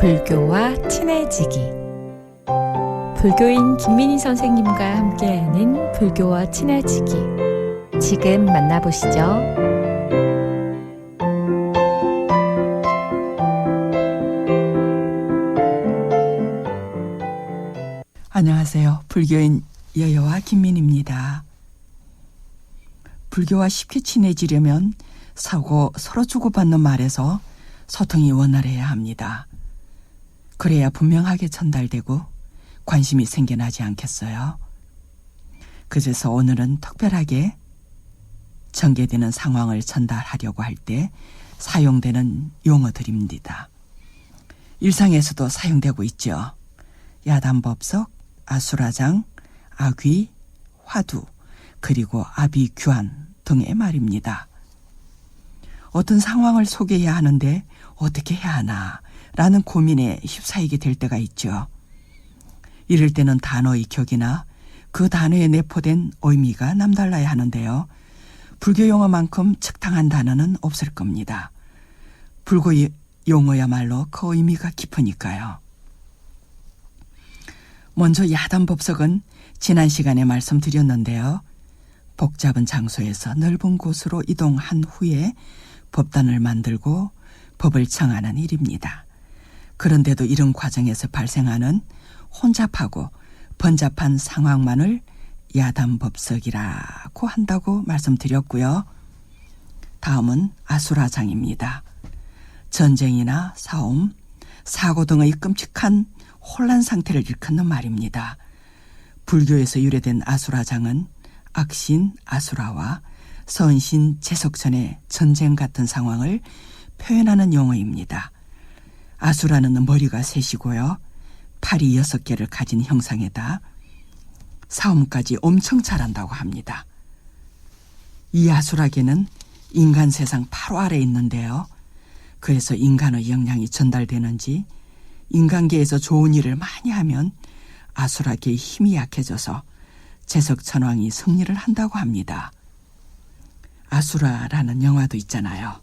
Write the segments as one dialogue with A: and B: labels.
A: 불교와 친해지기. 불교인 김민희 선생님과 함께하는 불교와 친해지기. 지금 만나보시죠.
B: 안녕하세요. 불교인 여여와 김민희입니다. 불교와 쉽게 친해지려면 서로 주고받는 말에서 소통이 원활해야 합니다. 그래야 분명하게 전달되고 관심이 생겨나지 않겠어요. 그래서 오늘은 특별하게 전개되는 상황을 전달하려고 할 때 사용되는 용어들입니다. 일상에서도 사용되고 있죠. 야단법석, 아수라장, 아귀, 화두, 그리고 아비규환 등의 말입니다. 어떤 상황을 소개해야 하는데 어떻게 해야 하나 라는 고민에 휩싸이게 될 때가 있죠. 이럴 때는 단어의 격이나 그 단어에 내포된 의미가 남달라야 하는데요. 불교 용어만큼 적당한 단어는 없을 겁니다. 불교 용어야말로 그 의미가 깊으니까요. 먼저 야단법석은 지난 시간에 말씀드렸는데요. 복잡한 장소에서 넓은 곳으로 이동한 후에 법단을 만들고 법을 정하는 일입니다. 그런데도 이런 과정에서 발생하는 혼잡하고 번잡한 상황만을 야단법석이라고 한다고 말씀드렸고요. 다음은 아수라장입니다. 전쟁이나 싸움, 사고 등의 끔찍한 혼란 상태를 일컫는 말입니다. 불교에서 유래된 아수라장은 악신 아수라와 선신 제석천의 전쟁 같은 상황을 표현하는 용어입니다. 아수라는 머리가 셋이고요. 팔이 6개를 가진 형상에다 싸움까지 엄청 잘한다고 합니다. 이 아수라계는 인간 세상 바로 아래에 있는데요. 그래서 인간의 역량이 전달되는지 인간계에서 좋은 일을 많이 하면 아수라계의 힘이 약해져서 제석천왕이 승리를 한다고 합니다. 아수라라는 영화도 있잖아요.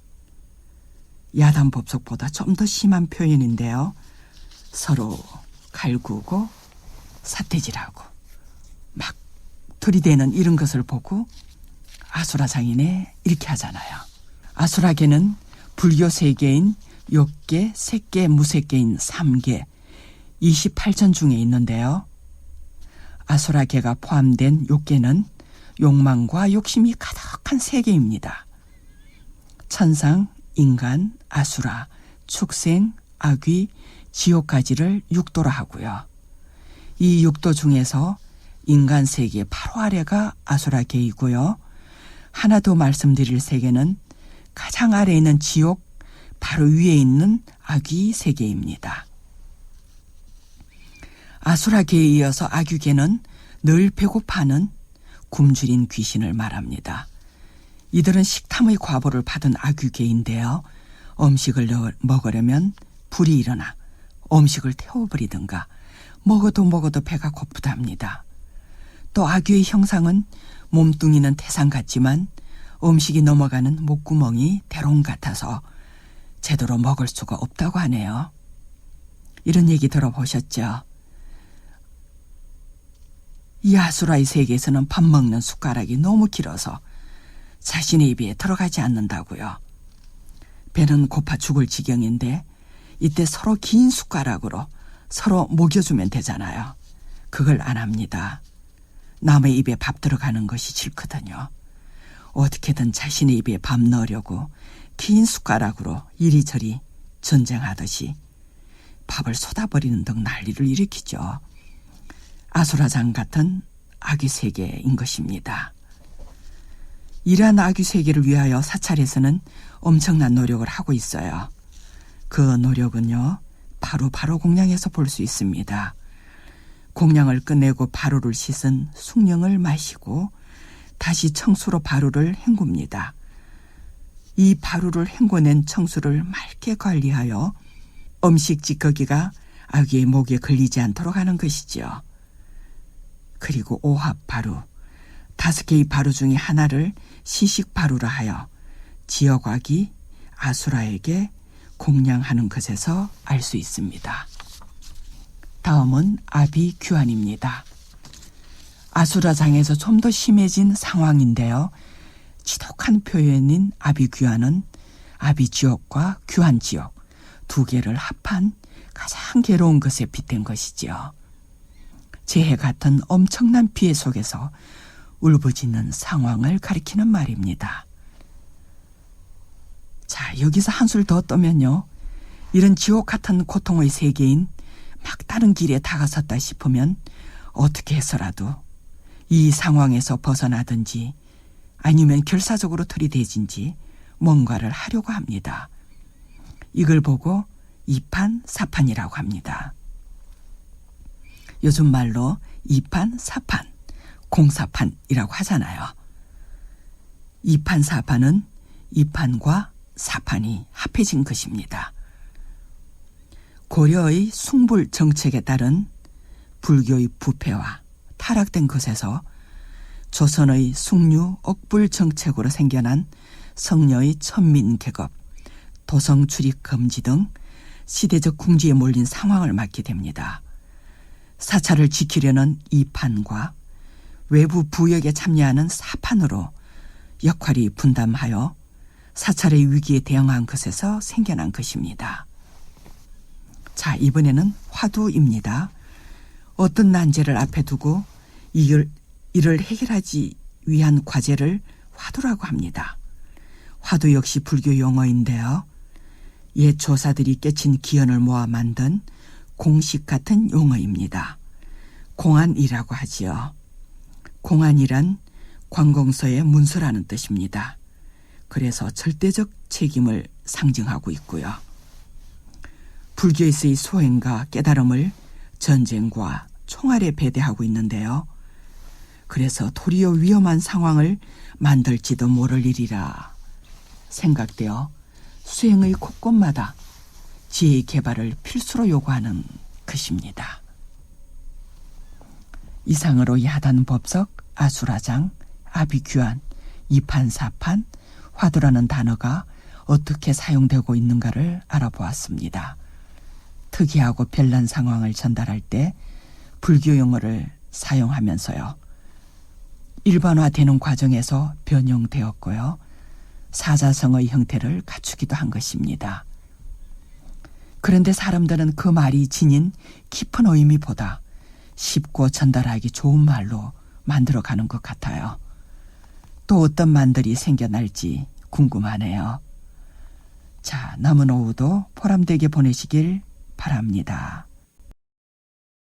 B: 야단법석보다 좀 더 심한 표현인데요. 서로 갈구고 사태질하고 막 들이대는 이런 것을 보고 아수라장이네 이렇게 하잖아요. 아수라계는 불교 세계인 욕계, 색계, 무색계인 3계 28전 중에 있는데요. 아수라계가 포함된 욕계는 욕망과 욕심이 가득한 세계입니다. 천상, 인간, 아수라, 축생, 아귀, 지옥까지를 육도로 하고요. 이 육도 중에서 인간 세계 바로 아래가 아수라계이고요. 하나 더 말씀드릴 세계는 가장 아래에 있는 지옥 바로 위에 있는 아귀 세계입니다. 아수라계에 이어서 아귀계는 늘 배고파하는 굶주린 귀신을 말합니다. 이들은 식탐의 과보를 받은 아귀계인데요. 음식을 먹으려면 불이 일어나 음식을 태워버리든가 먹어도 배가 고프답니다. 또 아귀의 형상은 몸뚱이는 태산 같지만 음식이 넘어가는 목구멍이 대롱 같아서 제대로 먹을 수가 없다고 하네요. 이런 얘기 들어보셨죠? 이 아수라의 세계에서는 밥 먹는 숟가락이 너무 길어서 자신의 입에 들어가지 않는다고요. 배는 고파 죽을 지경인데 이때 서로 긴 숟가락으로 서로 먹여주면 되잖아요. 그걸 안 합니다. 남의 입에 밥 들어가는 것이 싫거든요. 어떻게든 자신의 입에 밥 넣으려고 긴 숟가락으로 이리저리 전쟁하듯이 밥을 쏟아버리는 등 난리를 일으키죠. 아수라장 같은 아귀 세계인 것입니다. 이러한 아귀 세계를 위하여 사찰에서는 엄청난 노력을 하고 있어요. 그 노력은요, 바로 공양에서 볼 수 있습니다. 공양을 끝내고 바루를 씻은 숭령을 마시고 다시 청수로 바루를 헹굽니다. 이 바루를 헹궈낸 청수를 맑게 관리하여 음식 찌꺼기가 아귀의 목에 걸리지 않도록 하는 것이죠. 그리고 오합 바루, 5개의 바루 중에 하나를 시식 바루라 하여 지역아귀 아수라에게 공양하는 것에서 알 수 있습니다. 다음은 아비규환입니다. 아수라장에서 좀 더 심해진 상황인데요. 지독한 표현인 아비규환은 아비지옥과 규환지옥 두 개를 합한 가장 괴로운 것에 빗댄 것이지요. 재해 같은 엄청난 피해 속에서 울부짖는 상황을 가리키는 말입니다. 자, 여기서 한술 더 떠면요. 이런 지옥 같은 고통의 세계인 막다른 길에 다가섰다 싶으면 어떻게 해서라도 이 상황에서 벗어나든지 아니면 결사적으로 들이대진지 뭔가를 하려고 합니다. 이걸 보고 이판사판이라고 합니다. 요즘 말로 이판사판, 공사판이라고 하잖아요. 이판사판은 이판과 사판이 합해진 것입니다. 고려의 숭불 정책에 따른 불교의 부패와 타락된 것에서 조선의 숭유 억불 정책으로 생겨난 성녀의 천민계급, 도성 출입 금지 등 시대적 궁지에 몰린 상황을 맞게 됩니다. 사찰을 지키려는 이판과 외부 부역에 참여하는 사판으로 역할이 분담하여 사찰의 위기에 대응한 것에서 생겨난 것입니다. 자, 이번에는 화두입니다. 어떤 난제를 앞에 두고 이를 해결하지 위한 과제를 화두라고 합니다. 화두 역시 불교 용어인데요. 옛 조사들이 깨친 기원을 모아 만든 공식 같은 용어입니다. 공안이라고 하지요. 공안이란 관공서의 문서라는 뜻입니다. 그래서 절대적 책임을 상징하고 있고요. 불교에서의 소행과 깨달음을 전쟁과 총알에 배대하고 있는데요. 그래서 도리어 위험한 상황을 만들지도 모를 일이라 생각되어 수행의 곳곳마다 지혜의 개발을 필수로 요구하는 것입니다. 이상으로 야단법석, 아수라장, 아비규환, 이판사판, 화두라는 단어가 어떻게 사용되고 있는가를 알아보았습니다. 특이하고 별난 상황을 전달할 때 불교 용어를 사용하면서요. 일반화되는 과정에서 변형되었고요. 사자성어의 형태를 갖추기도 한 것입니다. 그런데 사람들은 그 말이 지닌 깊은 의미보다 쉽고 전달하기 좋은 말로 만들어가는 것 같아요. 또 어떤 말들이 생겨날지 궁금하네요. 자, 남은 오후도 보람되게 보내시길 바랍니다.